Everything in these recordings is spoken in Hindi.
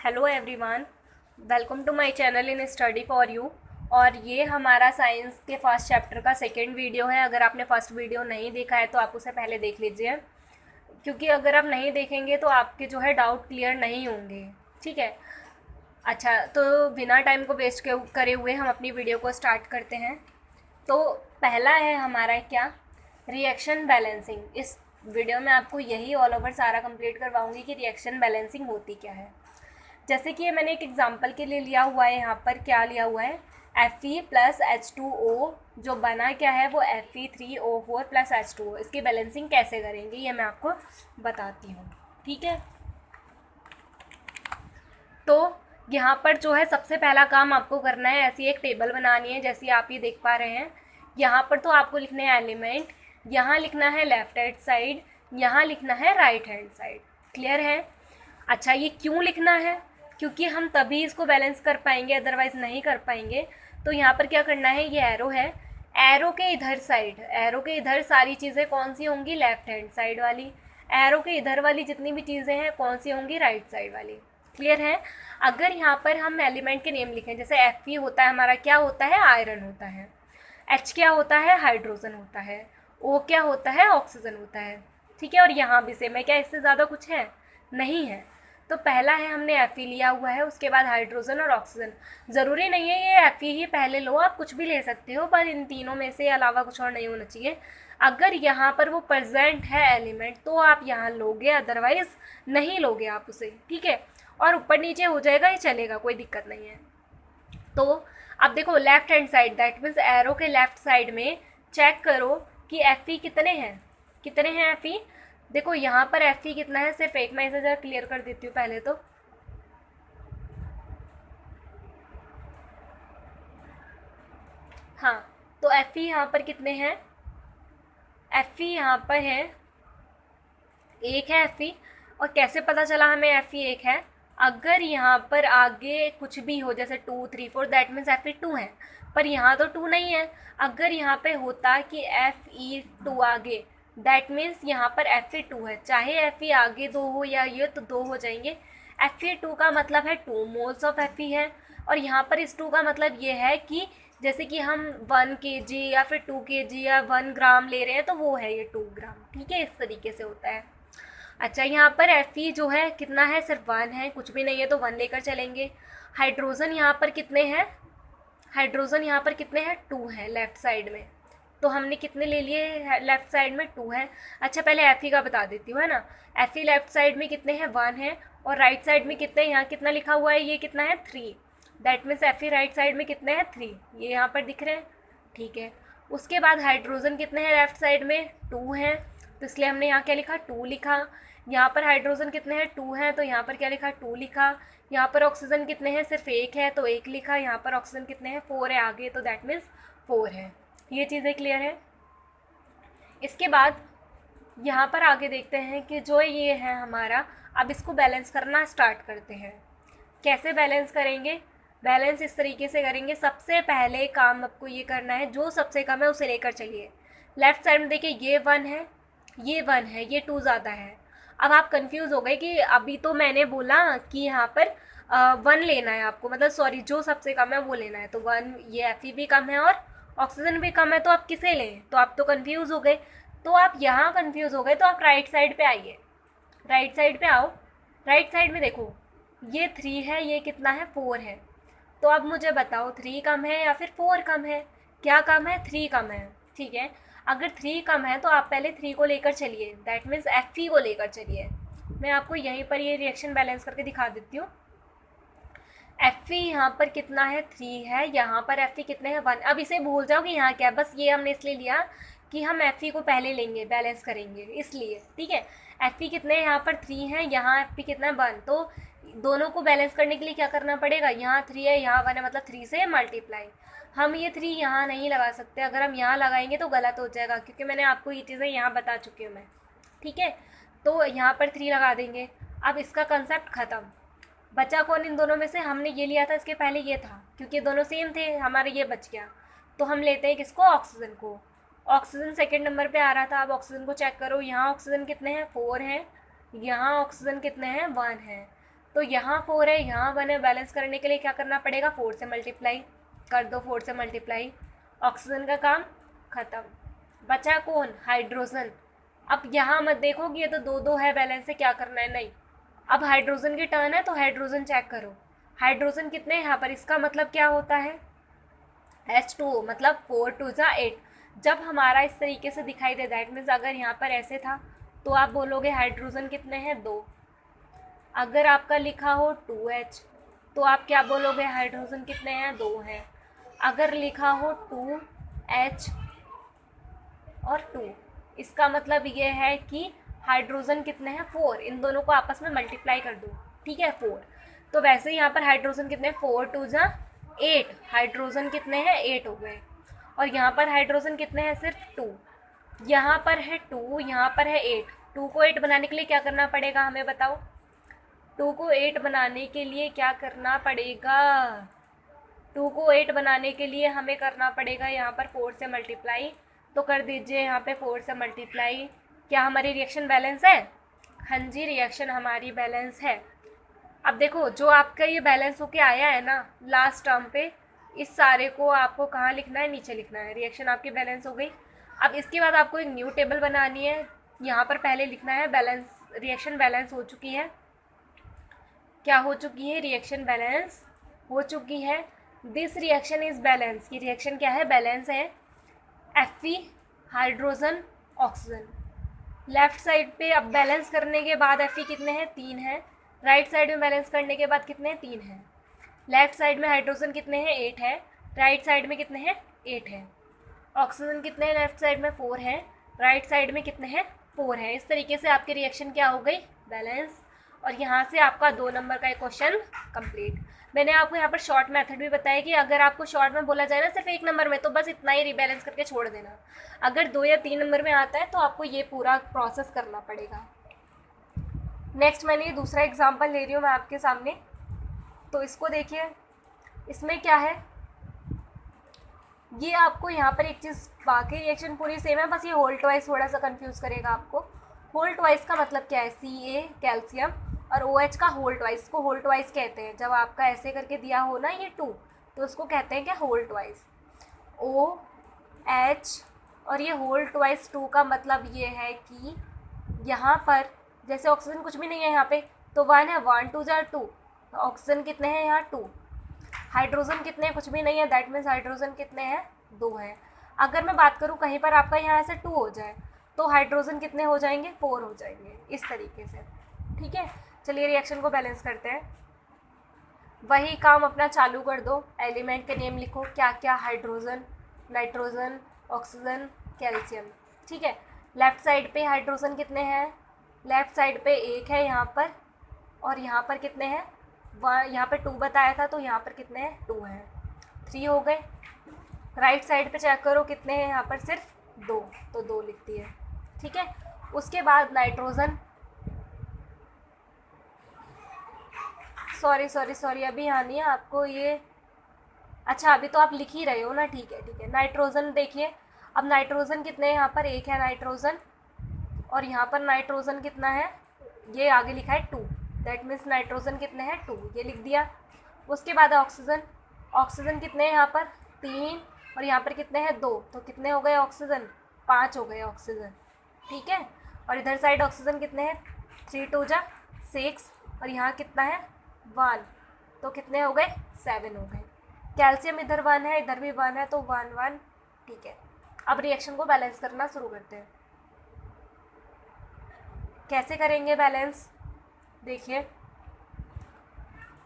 Hello everyone, welcome to my channel in study for you. और ये हमारा साइंस के फर्स्ट चैप्टर का सेकेंड वीडियो है। अगर आपने फर्स्ट वीडियो नहीं देखा है तो आप उसे पहले देख लीजिए, क्योंकि अगर आप नहीं देखेंगे तो आपके जो है डाउट क्लियर नहीं होंगे। ठीक है। अच्छा, तो बिना टाइम को वेस्ट करे हुए हम अपनी वीडियो को स्टार्ट करते हैं। तो पहला है हमारा क्या, रिएक्शन बैलेंसिंग। इस वीडियो में आपको यही ऑल ओवर सारा कंप्लीट करवाऊंगी कि रिएक्शन बैलेंसिंग होती क्या है। जैसे कि ये मैंने एक एग्जांपल के लिए लिया हुआ है, यहाँ पर क्या लिया हुआ है, Fe प्लस H2O जो बना क्या है वो Fe3O4 प्लस H2O। इसकी बैलेंसिंग कैसे करेंगे ये मैं आपको बताती हूँ। ठीक है। तो यहाँ पर जो है सबसे पहला काम आपको करना है, ऐसी एक टेबल बनानी है जैसी आप ये देख पा रहे हैं। यहाँ पर तो आपको लिखने हैं एलिमेंट, यहाँ लिखना है लेफ्ट हैंड साइड, यहाँ लिखना है राइट हैंड साइड। क्लियर है। अच्छा, ये क्यों लिखना है, क्योंकि हम तभी इसको बैलेंस कर पाएंगे, अदरवाइज़ नहीं कर पाएंगे। तो यहाँ पर क्या करना है, ये एरो है, एरो के इधर साइड, एरो के इधर सारी चीज़ें कौन सी होंगी, लेफ्ट हैंड साइड वाली। एरो के इधर वाली जितनी भी चीज़ें हैं कौन सी होंगी, राइट साइड वाली। क्लियर है। अगर यहाँ पर हम एलिमेंट के नेम लिखें, जैसे Fe होता है हमारा, क्या होता है, आयरन होता है। H क्या होता है, हाइड्रोजन होता है। O क्या होता है, ऑक्सीजन होता है। ठीक है। और यहाँ भी सेम है, क्या इससे ज़्यादा कुछ है, नहीं है। तो पहला है हमने Fe लिया हुआ है, उसके बाद हाइड्रोजन और ऑक्सीजन। ज़रूरी नहीं है ये Fe ही पहले लो, आप कुछ भी ले सकते हो, पर इन तीनों में से अलावा कुछ और नहीं होना चाहिए। अगर यहाँ पर वो प्रेजेंट है एलिमेंट तो आप यहाँ लोगे, अदरवाइज़ नहीं लोगे आप उसे। ठीक है। और ऊपर नीचे हो जाएगा, ये चलेगा, कोई दिक्कत नहीं है। तो अब देखो left hand side, that means arrow के लेफ्ट साइड में चेक करो कि Fe कितने हैं, कितने हैं Fe। देखो यहाँ पर Fe कितना है, सिर्फ एक, मैं इसे ज़रा क्लियर कर देती हूँ पहले। तो हाँ, तो Fe यहाँ पर कितने हैं, Fe यहाँ पर है, एक है Fe। और कैसे पता चला हमें Fe एक है, अगर यहाँ पर आगे कुछ भी हो, जैसे 2 3 4, दैट मीन्स Fe2 है, पर यहाँ तो 2 नहीं है। अगर यहाँ पे होता कि Fe2 आगे, दैट मीन्स यहाँ पर Fe2 है, चाहे Fe आगे 2 हो या ये, तो 2 हो जाएंगे। Fe2 का मतलब है 2 मोल्स ऑफ Fe है, और यहाँ पर इस 2 का मतलब ये है कि जैसे कि हम 1 kg या फिर 2 kg या 1 ग्राम ले रहे हैं, तो वो है ये 2 ग्राम। ठीक है, इस तरीके से होता है। अच्छा, यहाँ पर Fe जो है कितना है, सिर्फ 1 है, कुछ भी नहीं है तो 1 लेकर चलेंगे। हाइड्रोजन यहाँ पर कितने हैं, हाइड्रोजन यहाँ पर कितने हैं, 2 है लेफ़्ट साइड में। तो हमने कितने ले लिए, लेफ़्ट साइड में 2 है। अच्छा, पहले Fe का बता देती हूँ, है ना। Fe लेफ़्ट साइड में कितने हैं, 1 है, और राइट साइड में कितने, यहाँ कितना लिखा हुआ है, ये कितना है, 3। That means Fe right side में कितने हैं, 3, ये यहाँ पर दिख रहे हैं। ठीक है। उसके बाद हाइड्रोजन कितने हैं, लेफ़्ट साइड में 2 हैं, तो इसलिए हमने यहाँ क्या लिखा, 2 लिखा। यहाँ पर हाइड्रोजन कितने हैं, 2 हैं, तो यहाँ पर क्या लिखा, 2 लिखा। यहाँ पर ऑक्सीजन कितने हैं, सिर्फ 1 है, तो 1 लिखा। यहाँ पर ऑक्सीजन कितने हैं, 4 है आगे, तो दैट मीन्स 4 है। ये चीज़ें क्लियर है। इसके बाद यहाँ पर आगे देखते हैं कि जो ये है हमारा, अब इसको बैलेंस करना स्टार्ट करते हैं। कैसे बैलेंस करेंगे, बैलेंस इस तरीके से करेंगे। सबसे पहले काम आपको ये करना है, जो सबसे कम है उसे लेकर चलिए। लेफ्ट साइड में देखिए, ये 1 है, ये 1 है, ये 2 ज़्यादा है। अब आप कंफ्यूज हो गए कि अभी तो मैंने बोला कि यहाँ पर 1 लेना है आपको, मतलब सॉरी, जो सबसे कम है वो लेना है। तो 1, ये Fe भी कम है और ऑक्सीजन भी कम है, तो आप किसे लें, तो आप तो कंफ्यूज हो गए। तो आप यहाँ कंफ्यूज हो गए तो आप राइट साइड पे आइए, राइट साइड पे आओ। राइट साइड में देखो, ये 3 है, ये कितना है, 4 है। तो अब मुझे बताओ 3 कम है या फिर 4 कम है, क्या कम है, 3 कम है। ठीक है। अगर 3 कम है तो आप पहले 3 को लेकर चलिए, दैट मीन्स Fe को लेकर चलिए। मैं आपको यहीं पर ये रिएक्शन बैलेंस करके दिखा देती हूँ। Fe यहाँ पर कितना है, 3 है, यहाँ पर Fe कितने हैं, 1। अब इसे भूल जाओ कि यहाँ क्या है, बस ये हमने इसलिए लिया कि हम Fe को पहले लेंगे, बैलेंस करेंगे इसलिए। ठीक है। Fe कितने हैं, यहाँ पर 3 है, यहाँ Fe कितना है, 1। तो दोनों को बैलेंस करने के लिए क्या करना पड़ेगा, यहाँ 3 है, यहाँ 1 है, मतलब 3 से मल्टीप्लाई। हम ये 3 यहाँ नहीं लगा सकते, अगर हम यहाँ लगाएंगे तो गलत हो जाएगा, क्योंकि मैंने आपको ये चीज़ें यहाँ बता चुकी हूँ मैं। ठीक है। तो यहाँ पर 3 लगा देंगे। अब इसका कंसेप्ट ख़त्म। बचा कौन इन दोनों में से, हमने ये लिया था, इसके पहले ये था, क्योंकि दोनों सेम थे, हमारे ये बच गया। तो हम लेते हैं किसको, ऑक्सीजन को। ऑक्सीजन सेकंड नंबर पे आ रहा था। अब ऑक्सीजन को चेक करो, यहाँ ऑक्सीजन कितने हैं, 4 हैं, यहाँ ऑक्सीजन कितने हैं, 1 है। तो यहाँ 4 है, यहाँ 1 है, बैलेंस करने के लिए क्या करना पड़ेगा, 4 से मल्टीप्लाई कर दो, 4 से मल्टीप्लाई। ऑक्सीजन का काम ख़त्म। बचा कौन, हाइड्रोजन। अब यहाँ मत देखोगे ये तो 2-2 है, बैलेंस से क्या करना है, नहीं। अब हाइड्रोजन की टर्न है तो हाइड्रोजन चेक करो। हाइड्रोजन कितने हैं यहाँ पर, इसका मतलब क्या होता है, H2O, मतलब 4 2 जा 8। जब हमारा इस तरीके से दिखाई दे, दैट मीन्स अगर यहाँ पर ऐसे था तो आप बोलोगे हाइड्रोजन कितने हैं, 2। अगर आपका लिखा हो 2H तो आप क्या बोलोगे, हाइड्रोजन कितने हैं, 2 हैं। अगर लिखा हो 2H और 2, इसका मतलब ये है कि हाइड्रोजन कितने हैं, 4। इन दोनों को आपस में मल्टीप्लाई कर दो, ठीक है, 4। तो वैसे ही यहाँ पर हाइड्रोजन कितने हैं, 4 2 जा 8। हाइड्रोजन कितने हैं, 8 हो गए। और यहाँ पर हाइड्रोजन कितने हैं, सिर्फ 2। यहाँ पर है 2, यहाँ पर है 8। 2 को 8 बनाने के लिए क्या करना पड़ेगा, हमें बताओ। 2 को 8 बनाने के लिए क्या करना पड़ेगा, 2 को 8 बनाने के लिए हमें करना पड़ेगा यहाँ पर 4 से मल्टीप्लाई। तो कर दीजिए यहाँ पे 4 से मल्टीप्लाई। क्या हमारी रिएक्शन बैलेंस है, हाँ जी, रिएक्शन हमारी बैलेंस है। अब देखो जो आपका ये बैलेंस होके आया है ना लास्ट टर्म पे, इस सारे को आपको कहाँ लिखना है, नीचे लिखना है। रिएक्शन आपकी बैलेंस हो गई। अब इसके बाद आपको एक न्यू टेबल बनानी है। यहाँ पर पहले लिखना है बैलेंस, रिएक्शन बैलेंस हो चुकी है, क्या हो चुकी है, रिएक्शन बैलेंस हो चुकी है। दिस रिएक्शन इज बैलेंस, ये रिएक्शन क्या है, बैलेंस है। Fe hydrogen oxygen. Left side पे अब बैलेंस करने के बाद Fe कितने हैं, 3 हैं। राइट साइड में बैलेंस करने के बाद कितने हैं, 3 हैं। लेफ्ट साइड में हाइड्रोजन कितने हैं, 8 है। राइट साइड में कितने हैं, 8 है। ऑक्सीजन कितने हैं, लेफ्ट साइड में 4 है, राइट साइड में कितने हैं, 4 है। इस तरीके से आपकी रिएक्शन क्या हो गई, बैलेंस। और यहाँ से आपका 2 नंबर का एक क्वेश्चन कंप्लीट। मैंने आपको यहाँ पर शॉर्ट मेथड भी बताया कि अगर आपको शॉर्ट में बोला जाए ना सिर्फ 1 नंबर में, तो बस इतना ही रिबैलेंस करके छोड़ देना। अगर 2 या 3 नंबर में आता है तो आपको ये पूरा प्रोसेस करना पड़ेगा। नेक्स्ट मैंने ये दूसरा एग्जाम्पल ले रही हूँ मैं आपके सामने, तो इसको देखिए। इसमें क्या है, ये आपको यहाँ पर एक चीज़, बाकी रिएक्शन पूरी सेम है, बस ये होल ट्वाइस थोड़ा सा कंफ्यूज करेगा आपको। होल ट्वाइस का मतलब क्या है, Ca कैल्शियम और OH का होल ट्वाइस को होल ट्वाइस कहते हैं। जब आपका ऐसे करके दिया हो ना ये 2, तो उसको कहते हैं क्या, होल ट्वाइस। OH और ये होल ट्वाइस 2 का मतलब ये है कि यहाँ पर जैसे ऑक्सीजन कुछ भी नहीं है यहाँ पे, तो 1 है, 1 2 जा 2। ऑक्सीजन कितने हैं यहाँ, 2। हाइड्रोजन कितने हैं, कुछ भी नहीं है, दैट मीन्स हाइड्रोजन कितने हैं, 2 हैं। अगर मैं बात करूँ कहीं पर आपका यहाँ से 2 हो जाए तो हाइड्रोजन कितने हो जाएंगे, 4 हो जाएंगे, इस तरीके से, ठीक है। चलिए रिएक्शन को बैलेंस करते हैं। वही काम अपना चालू कर दो, एलिमेंट के नेम लिखो, क्या क्या, हाइड्रोजन, नाइट्रोजन, ऑक्सीजन, कैल्शियम, ठीक है। लेफ़्ट साइड पे हाइड्रोजन कितने हैं, लेफ़्ट साइड पे 1 है यहाँ पर, और यहाँ पर कितने हैं, यहाँ पे 2 बताया था, तो यहाँ पर कितने हैं, 2 हैं, 3 हो गए। राइट साइड पे चेक करो कितने हैं, यहाँ पर सिर्फ 2, तो 2 लिख दिए, ठीक है। उसके बाद नाइट्रोजन, सॉरी अभी यहाँ नहीं है आपको ये, अच्छा अभी तो आप लिख ही रहे हो ना, ठीक है। नाइट्रोजन देखिए, अब नाइट्रोजन कितने हैं, यहाँ पर 1 है नाइट्रोजन, और यहाँ पर नाइट्रोजन कितना है, ये आगे लिखा है 2, दैट मीन्स नाइट्रोजन कितने हैं, 2, ये लिख दिया। उसके बाद ऑक्सीजन, ऑक्सीजन कितने हैं यहाँ पर, 3, और यहाँ पर कितने हैं, 2, तो कितने हो गए ऑक्सीजन, 5 हो गए ऑक्सीजन, ठीक है। और इधर साइड ऑक्सीजन कितने हैं, 3 2 जा 6, और यहाँ कितना है, 1, तो कितने हो गए, 7 हो गए। कैल्शियम इधर 1 है, इधर भी 1 है, तो 1 1, ठीक है। अब रिएक्शन को बैलेंस करना शुरू करते हैं। कैसे करेंगे बैलेंस, देखिए,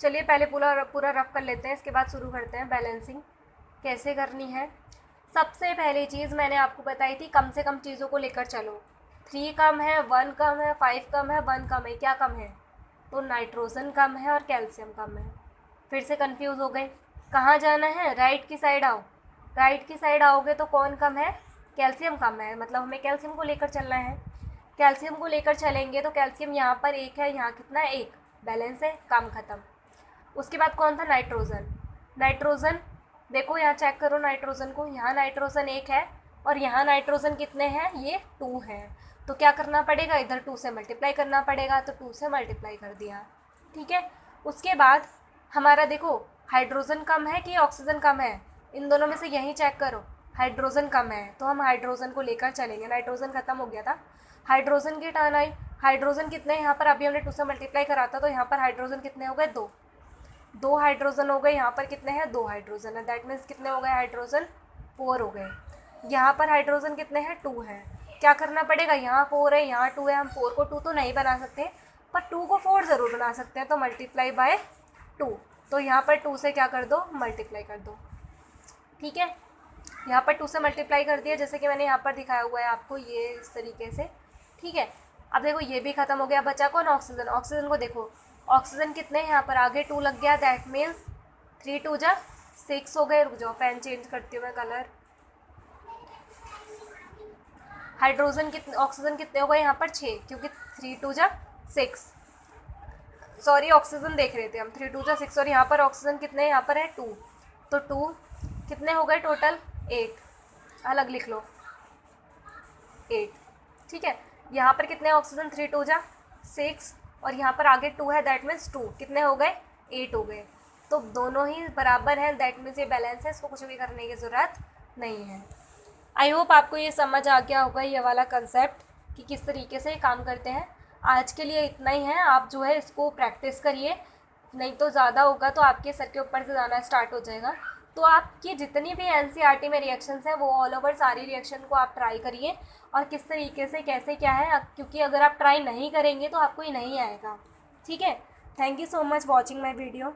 चलिए पहले पूरा रफ कर लेते हैं, इसके बाद शुरू करते हैं बैलेंसिंग कैसे करनी है। सबसे पहली चीज़ मैंने आपको बताई थी, कम से कम चीज़ों को लेकर चलो। 3 कम है, 1 कम है, 5 कम है, 1 कम है, क्या कम है, तो नाइट्रोजन कम है और कैल्शियम कम है। फिर से कंफ्यूज हो गए, कहाँ जाना है, राइट की साइड आओ। राइट की साइड आओगे तो कौन कम है, कैल्शियम कम है, मतलब हमें कैल्शियम को लेकर चलना है। कैल्शियम को लेकर चलेंगे तो कैल्शियम यहाँ पर 1 है, यहाँ कितना है, 1, बैलेंस है, काम ख़त्म। उसके बाद कौन था, नाइट्रोजन। नाइट्रोजन देखो यहाँ चेक करो नाइट्रोजन को, यहाँ नाइट्रोजन 1 है और यहाँ नाइट्रोजन कितने हैं, ये 2 हैं। तो क्या करना पड़ेगा, इधर 2 से मल्टीप्लाई करना पड़ेगा, तो 2 से मल्टीप्लाई कर दिया, ठीक है। उसके बाद हमारा देखो हाइड्रोजन कम है कि ऑक्सीजन कम है, इन दोनों में से यही चेक करो। हाइड्रोजन कम है तो हम हाइड्रोजन को लेकर चलेंगे, नाइट्रोजन खत्म हो गया था। हाइड्रोजन की टर्न आई, हाइड्रोजन कितने यहाँ पर, अभी हमने 2 से मल्टीप्लाई करा था तो यहाँ पर हाइड्रोजन कितने हो गए, 2 हाइड्रोजन हो गए। यहाँ पर कितने हैं, 2 हाइड्रोजन है, दैट मीन्स कितने हो गए हाइड्रोजन, 4 हो गए। यहाँ पर हाइड्रोजन कितने हैं, 2 हैं। क्या करना पड़ेगा, यहाँ 4 है यहाँ 2 है, हम 4 को 2 तो नहीं बना सकते पर 2 को 4 ज़रूर बना सकते हैं, तो मल्टीप्लाई बाय 2। तो यहाँ पर 2 से क्या कर दो, मल्टीप्लाई कर दो। ठीक है, यहाँ पर 2 से मल्टीप्लाई कर दिया, जैसे कि मैंने यहाँ पर दिखाया हुआ है आपको, ये इस तरीके से। ठीक है, अब देखो ये भी ख़त्म हो गया, बचा कौन, ऑक्सीजन। ऑक्सीजन को देखो, ऑक्सीजन कितने हैं यहाँ पर, आगे 2 लग गया, दैट मीन्स 3 2 जा 6 हो गए। रुक जाओ, पेन चेंज करती हूँ मैं कलर। हाइड्रोजन कितने, ऑक्सीजन कितने हो गए यहाँ पर, 6, क्योंकि 3 2 जा 6, सॉरी ऑक्सीजन देख रहे थे हम, 3 2 जा 6, और यहाँ पर ऑक्सीजन कितने, यहाँ पर है 2, तो 2 कितने हो गए टोटल, 8, अलग लिख लो 8। ठीक है, यहाँ पर कितने ऑक्सीजन, 3 2 जा 6, और यहाँ पर आगे 2 है, दैट मीन्स 2 कितने हो गए, 8 हो गए। तो दोनों ही बराबर हैं, दैट मीन्स ये बैलेंस है, इसको कुछ भी करने की ज़रूरत नहीं है। आई होप आपको ये समझ आ गया होगा ये वाला कंसेप्ट कि किस तरीके से काम करते हैं। आज के लिए इतना ही है, आप जो है इसको प्रैक्टिस करिए, नहीं तो ज़्यादा होगा तो आपके सर के ऊपर से जाना स्टार्ट हो जाएगा। तो आपकी जितनी भी एनसीईआरटी में रिएक्शंस हैं वो ऑल ओवर सारी रिएक्शन को आप ट्राई करिए, और किस तरीके से कैसे क्या है, क्योंकि अगर आप ट्राई नहीं करेंगे तो आपको ये नहीं आएगा। ठीक है, thank you so much watching my video.